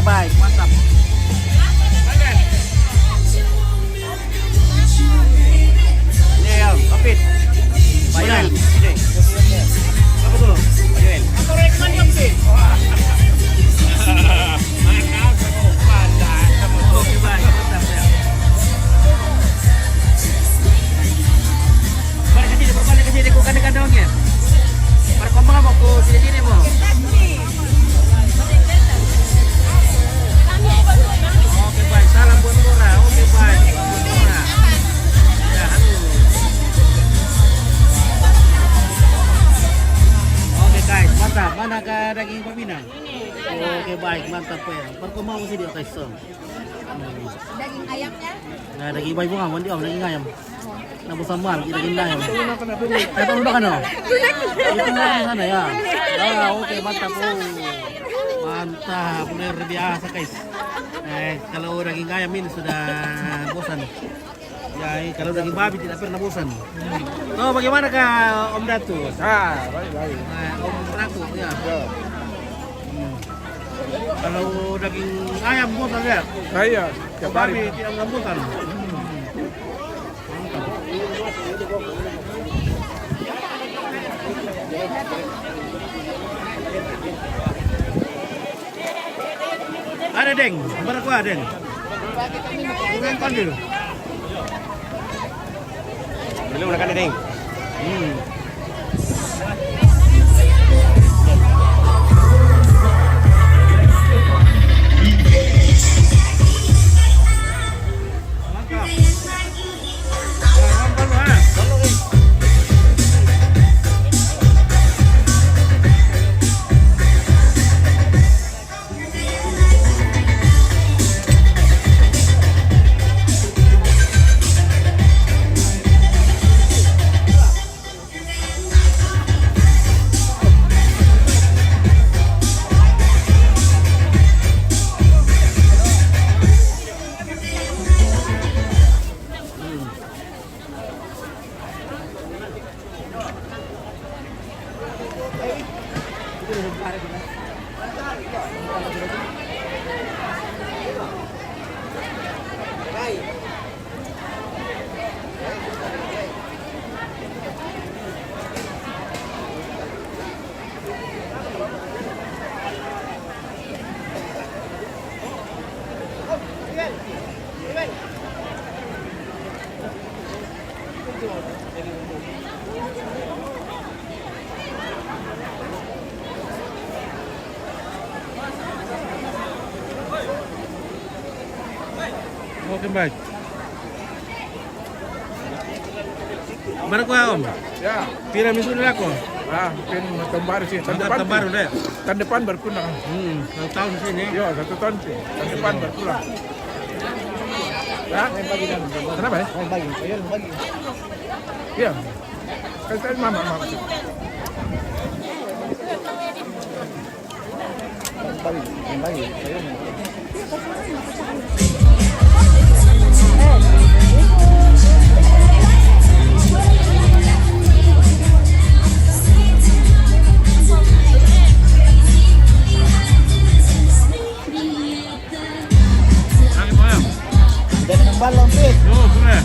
baik, mantap. Ini ya, Kapit. Pak Yoel. Apa tuh? Pak Yoel. Atau rekomen Kapit. Oke, baik, mantap ya. Balik ke sini, ku kandang-kandangnya. Perkembangan mau ku sini-sini mau. Oke baik, salam buat Lura. Oke baik, buat Lura. Ya, halo. Oke guys, mantap. Mana ke daging peminang? Oke baik, mantap ya. Perkembangan sih dia guys. Daging ayamnya? Nah, daging bayi bunga, mandi om, daging ayam. Nabu sambal, daging ayam. Kita udah kan oh? Itu di sana ya. Ah, oke mantap. Oh. Mantap, luar biasa guys. Kalau daging ayam ini sudah bosan. Ya, kalau daging babi tidak pernah bosan. Oh, bagaimana kah Om Datu? Baik. Om Datu ya. Kalau daging ayam bosan ya? Iya, Kalau babi tidak bosan. Ada deng, berapa kuah deng? Bukan pandil. Belum nak ada ding. Oke baik. Mana kuah Om? Ya, Tiramisu dulu aku. mungkin tahun baru sih. Tahun baru deh. Tahun depan baru pulang. Satu tahun sini. Ya, 1 tahun sih. Tahun depan baru pulang. Ya, kenapa ya? Bagi. Iya. Kan mama. Bagi. Balon fit. Yo, sudah.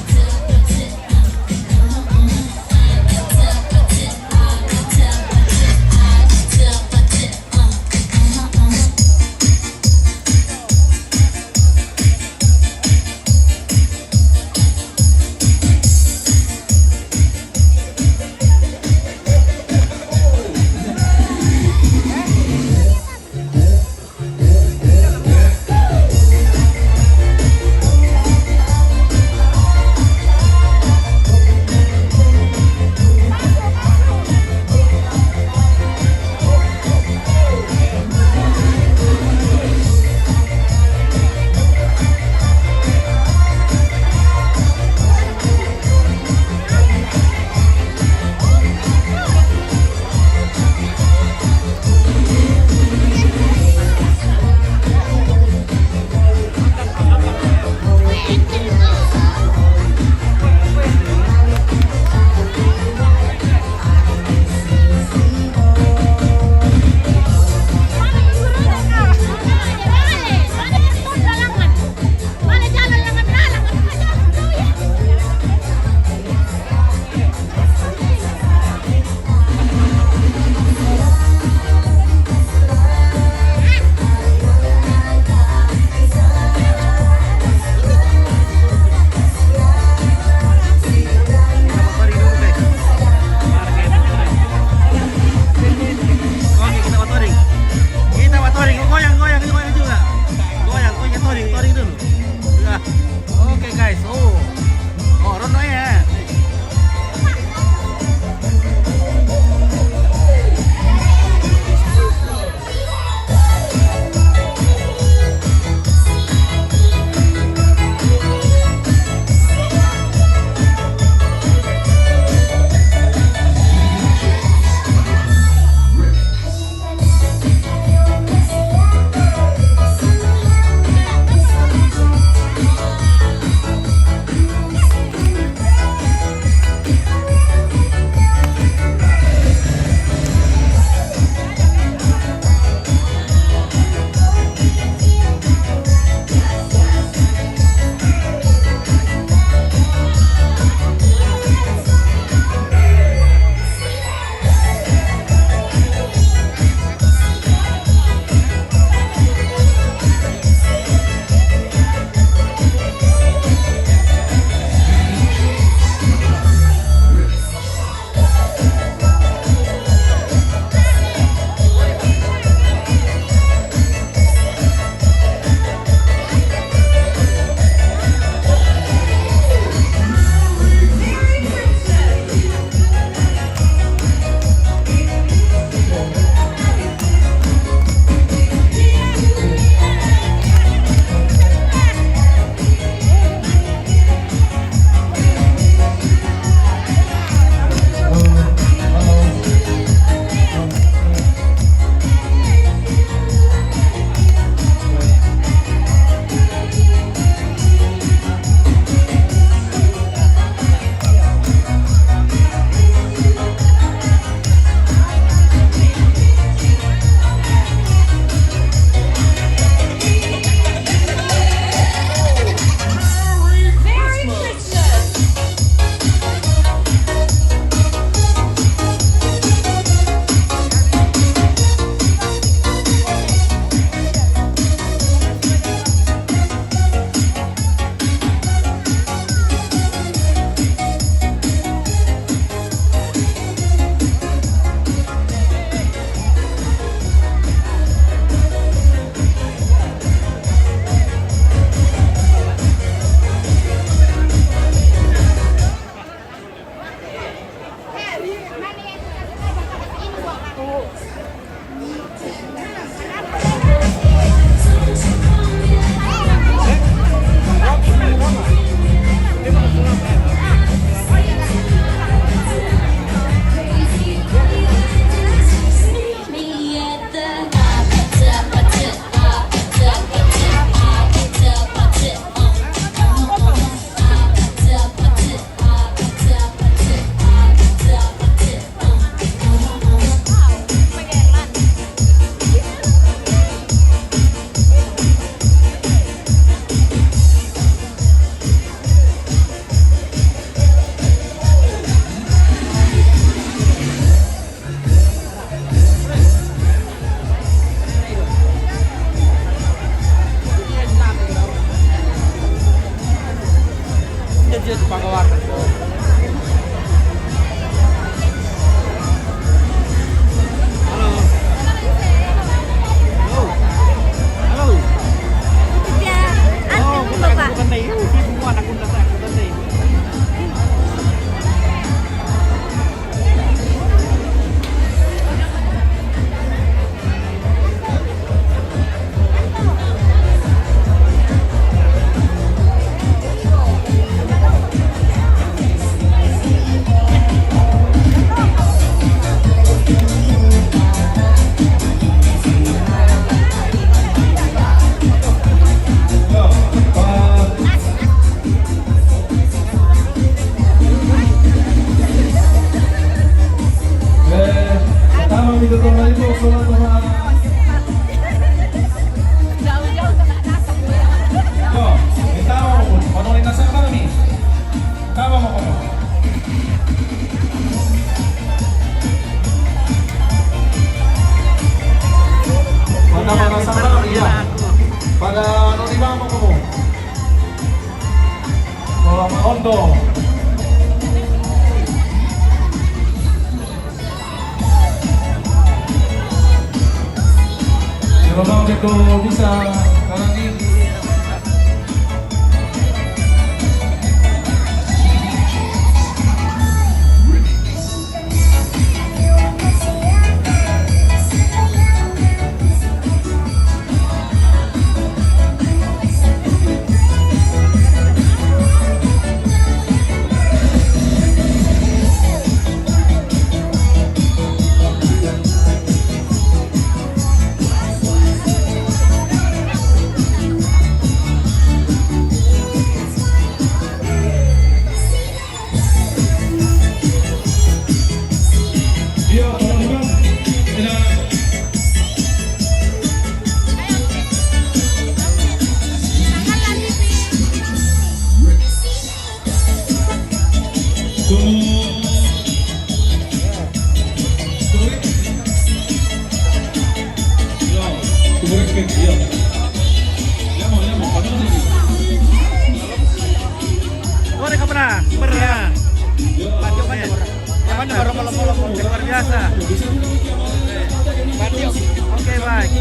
Kalau bisa karena ini luar biasa. Oke, baik.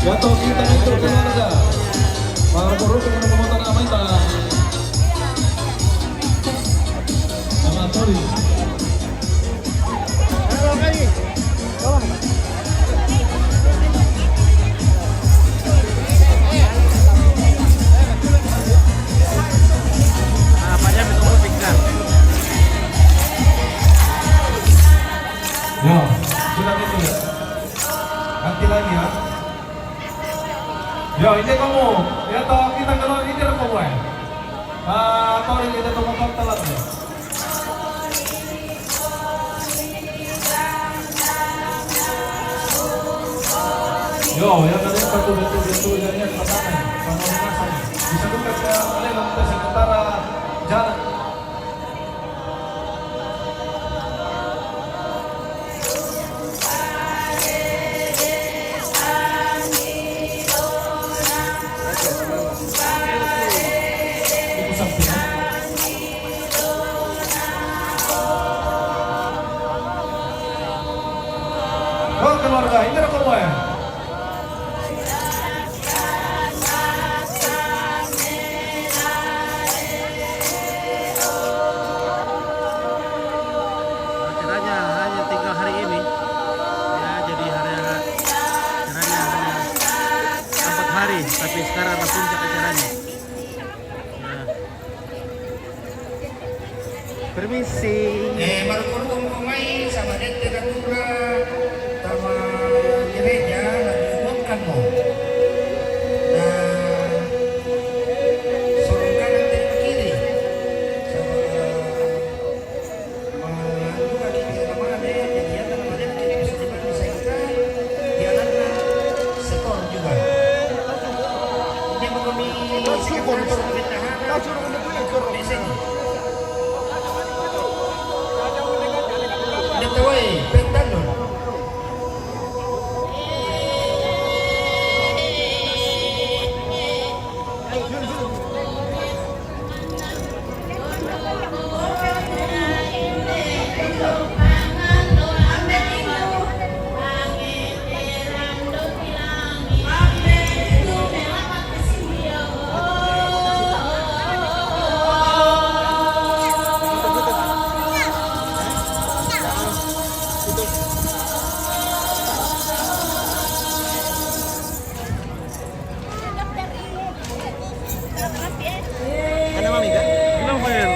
Gato kita itu keluarga. Para guru dengan pemotongan amita. Sama Tori. Apanya betul pikir. Ya, sudah gitu ya. Ganti lagi ya. Yo, ini kamu, ya toh kita keluar ini kamu ya. Tori kita tuh telat ya. Yo, yang tadi satu betul-betul jadinya pertama, pemanasan. Disebutkan oleh Menteri Sementara Jalan. Keluarga Indra Korwaya. Acaranya hanya 3 hari ini. Ya, jadi acaranya hanya 4 hari, tapi sekarang adalah puncak acaranya. Nah. Permisi. Baru kurung kumai sama dete datura sama gereja lagi umumkan mo. Nah, sorong kanan dan kiri sama juga di sama ada jadian sama ada jadi bisa diselesaikan jalannya sekor juga. Ini mengalami sektor pemerintahan di sini. Netawai, pentano. Bilang Fer.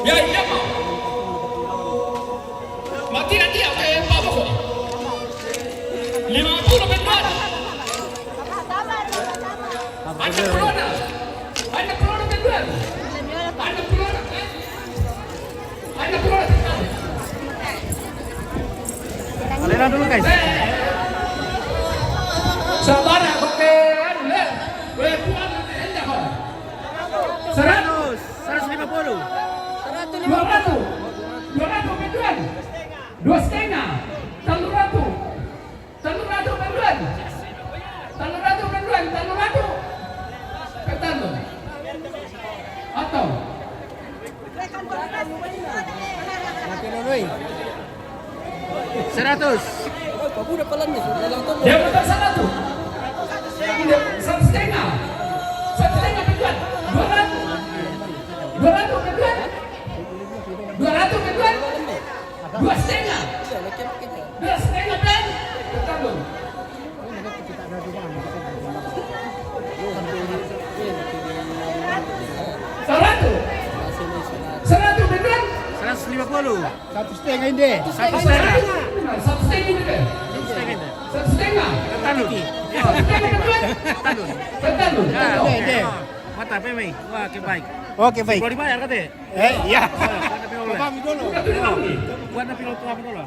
Ya, iya mau. Mati nanti ya kayak Pak Bos. 50 betulan. Ada corona. Ada corona betulan. Ada corona. Ada corona. Kalian dulu guys. Sabar ya, oke. Gue puan enda kok. 150. 200 betulan. 2,5. 300 betulan. 300 betulan. Petano. Atau 100. Dia putar 100. Dia 1,5. 1,5 Petuan. 200. 200 Petuan. 200 Petuan. 2,5. 2,5 Petuan. Betul. 100 Petuan. 150. 1,5 ini. 1,5. 1,5 Petuan. 1,5. Talun. 1,5 Petuan. Talun. Betul. Ini. Mata pemei. Wah, ke baik. Oke, baik. Kalau dibayar kata. Iya. Buat napi oleh. Kami dulu. Buat napi oleh kami dulu.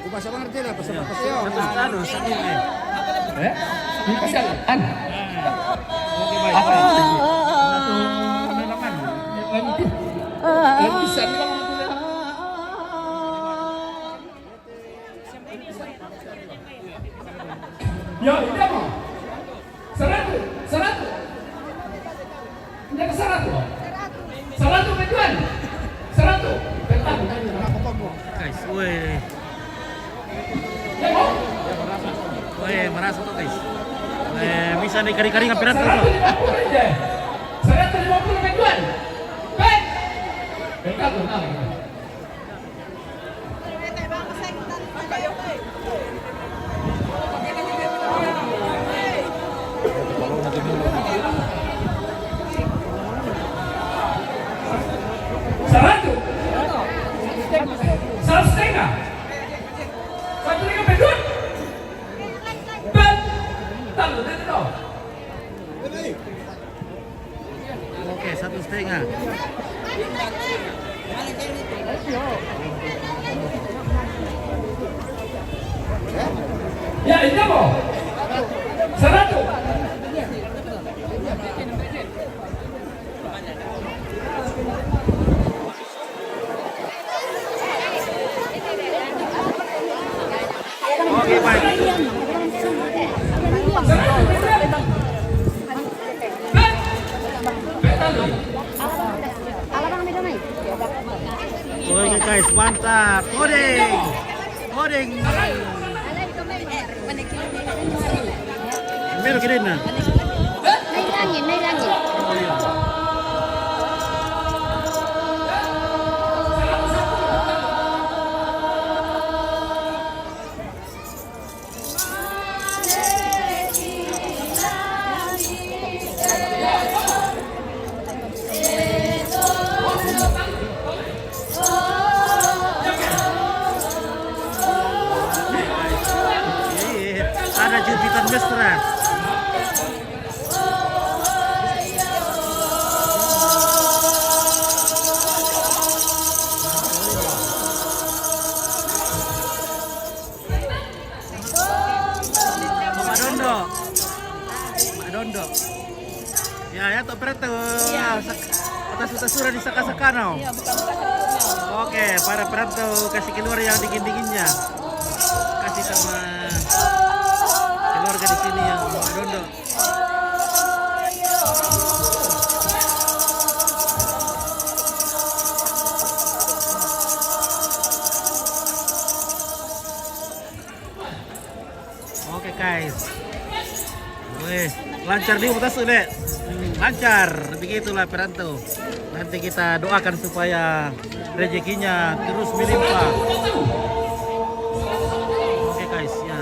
Bahasa mengerti lah, bahasa Satu satu ini. Bisa. Oke baik. Bisa bilang ya, ini mau 100. Ini 100. 100 Petuan. 100. Petuan. Guys, weh. Ya mau. Weh, merasa tuh guys. Bisa nih kari-kari ngampiran tuh. 150 aja. 150 Petuan. Pet. Petuan tuh. Oke, 1,5. Ya, ini mau 100. Oke, baik. Oke guys, mantap. Odeng. Meron ka rin na. Nailangin. Ada Jupiter Mesra. Madondo. Ya, to preto. Atas surah di Sakasakano. Oke, para perantau kasih keluar yang dingin-dinginnya. Kasih sama keluarga di sini yang Madondo. Oke guys. Wih, lancar di utas deh. Lancar, begitulah perantau. Nanti kita doakan supaya rezekinya terus melimpah. Oke guys, ya.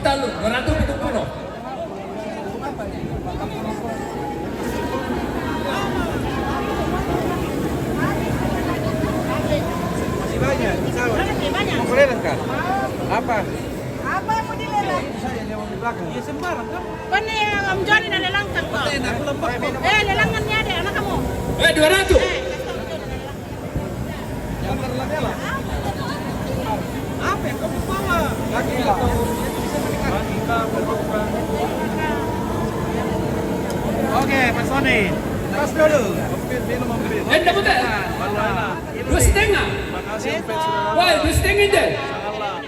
Petalu 270. Masih banyak. Mau kuliah kan? Apa? Apa yang mau dilelang? Saya yang mau di belakang. Ya sembarang kan? Kan yang Om Joni na lelang kan kok? Aku lembab kok. Lelangannya ada anak kamu. 200. Yang terlangnya lah. Apa yang kamu bawa? Lagi lah. Oke, Mas Sony. Tas dulu. Minum mobil. Enda betul. 2,5. Woi, 2,5 deh.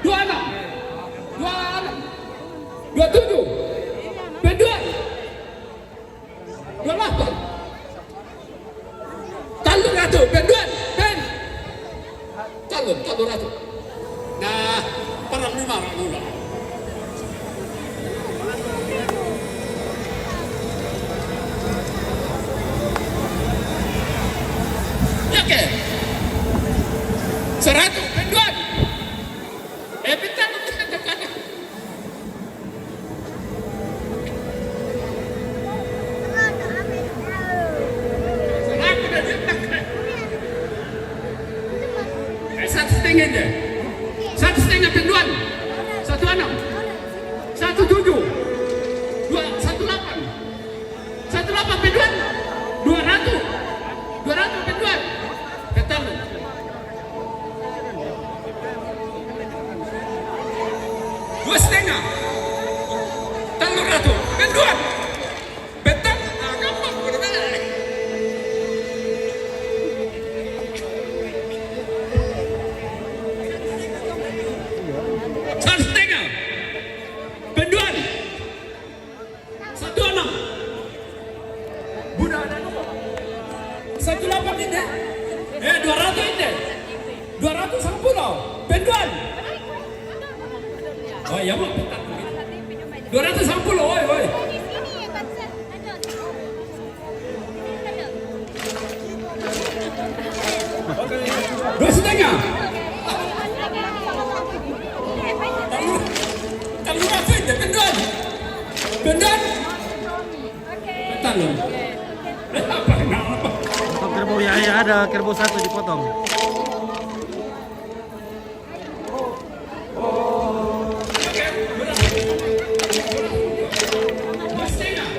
26. 27. Penduan. 28. Talur ratu, penduan. Pen. Talur ratu. Nah, perang 5 orang. Oke. 100 penduan. Bentar. Satu setengah deh. 1,5 penduan. 16. 17. 18. 18 penduan. 200. 200 penduan. Ketalu. 2,5. Talur ratu. Penduan. Betul. Gampang. Satu setengah. Penduan. 16. Budak ada nomor. 18 ini. 200 ini. 210. Penduan. Oh ya mau. 210. Oi. Di sini ya kan, Sir. Ada. Dua setengah. Talur apa ini? Penduan. Penduan. Talur. Apa? Untuk kerbau ya ada kerbau 1 dipotong. Dua setengah.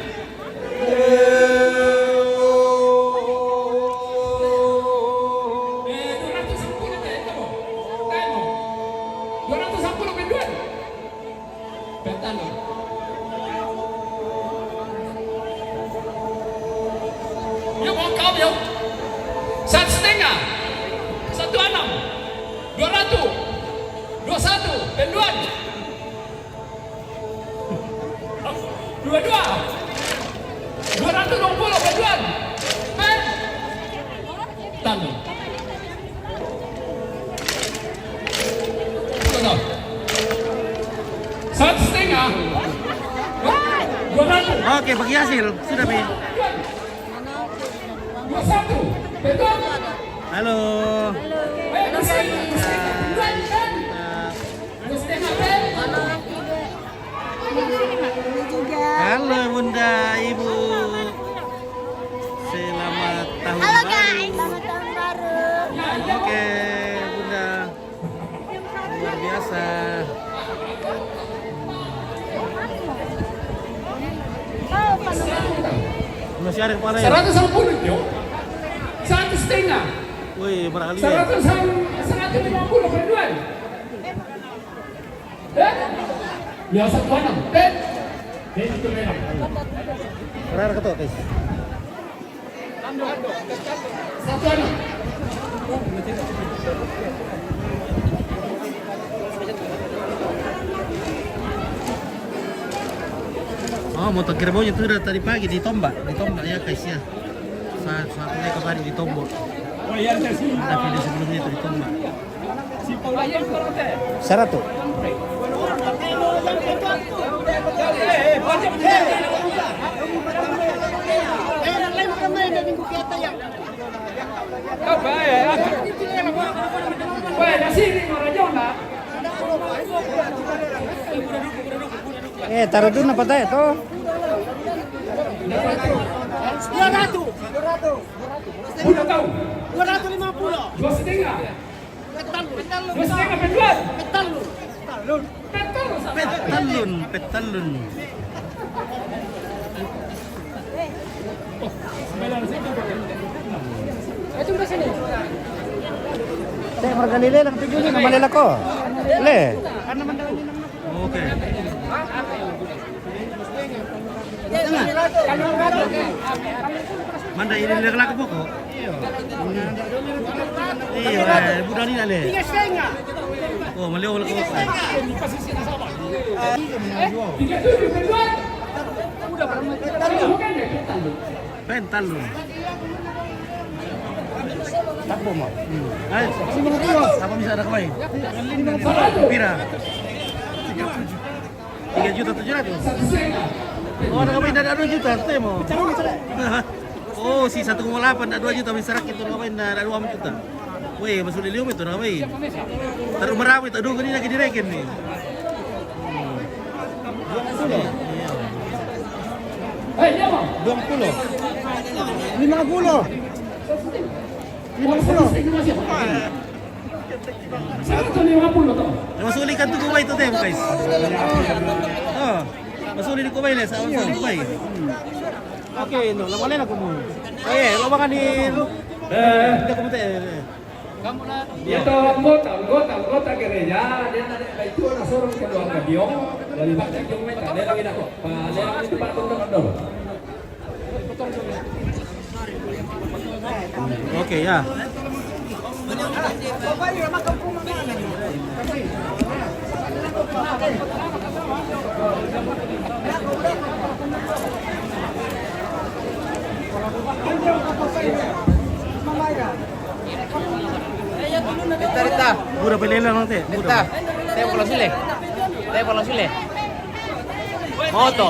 Satu setengah, 16, 200, 21, penduan, 22, 220 penduan, pen, tanam. Satu setengah, 200. Oke, bagi hasil. Sudah, Pi. 21, penduan. Halo. Halo Bunda, Ibu. Selamat tahun Halo baru. guys, selamat tahun baru. Oke, Bunda. Luar biasa. Oh, panas. Masih ada kepala ya? 110 yo. Satu setengah. Wih, barangkali ya. 150 penduan. Ya 16. Itu memang. Berapa ketok, guys? 16. Oh, motor kerbaunya itu udah tadi pagi ditombak ya guys ya. Satu ekor tadi ditombak. Ada video sebelumnya itu ditombak. 100. Wah, nasi ini orang Jawa. taruh dulu apa tayo to? 200. Pulo kau. 250. 2,5. Petalun. 2,5 penduan. Petalun. Petalun. Saya margalile lang tujuh ni namalila ko. Le. Ano man daw ni naman? Okay. Manda ini lelak po ko. Iyo, budak ni nale. Oh, maliw ko. 37 penduan. Pentalun. Takbo mo. Ay, kasi mga tulo. Apa bisa ada kamay? Pira. 3.700.000. Oh, ada kamay na 2 juta, te mo. Oh, si 1,8 na 2 juta, may sarak ito na kamay na 2 juta. Weh, masuk di lium itu na kamay. Taruh merawi, aduh gani lagi direken nih. 20. Hei, dia mau. 20. 50. 150 toh. Masuli kan tu kumay to tem guys. Oh. Masuli di kumay le sa kumay. Okay, no, lawan na ko mo. Eh, lawan kanin. Hindi ko mute. Itu anggota gereja dia ada itu orang sorong kedua kadiong dari baca yung mereka dia lagi nak dia lagi itu pak tunduk dulu. Okay, ya. Rita. Pura pelela nanti. Rita. Tayo pala sile. Moto.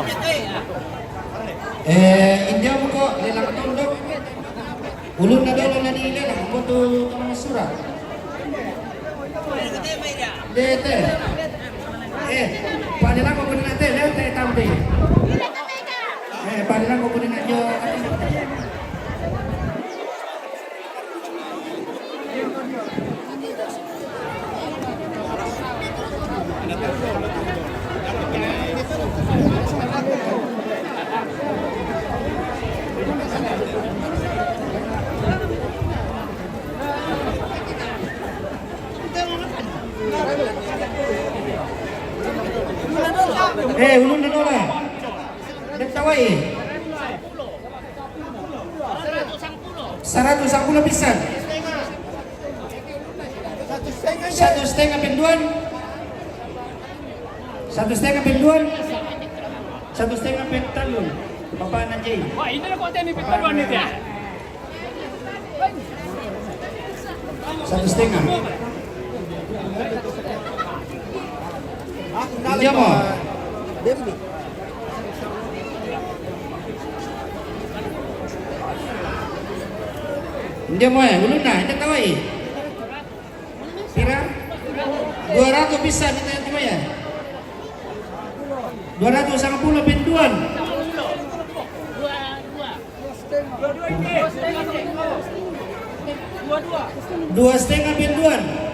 India mo ko, nilang tundok. Ulun na daw na nila lang mo to ang surat. Dete. Panilang ko kunin natin, dete tampi. Panilang ko kunin natin. Ulun na dola. Nagtawai. 110 pisan. 1,5 penduan. 1,5 penduan. 1,5 pentalun. Bapak Najib. Wah, ini kok tadi penduan itu ya. 1,5. India mo. India mo ulun na, hindi tawai. Pira? 200 bisa kita yang tiba ya. 250 penduan. 2,5 penduan.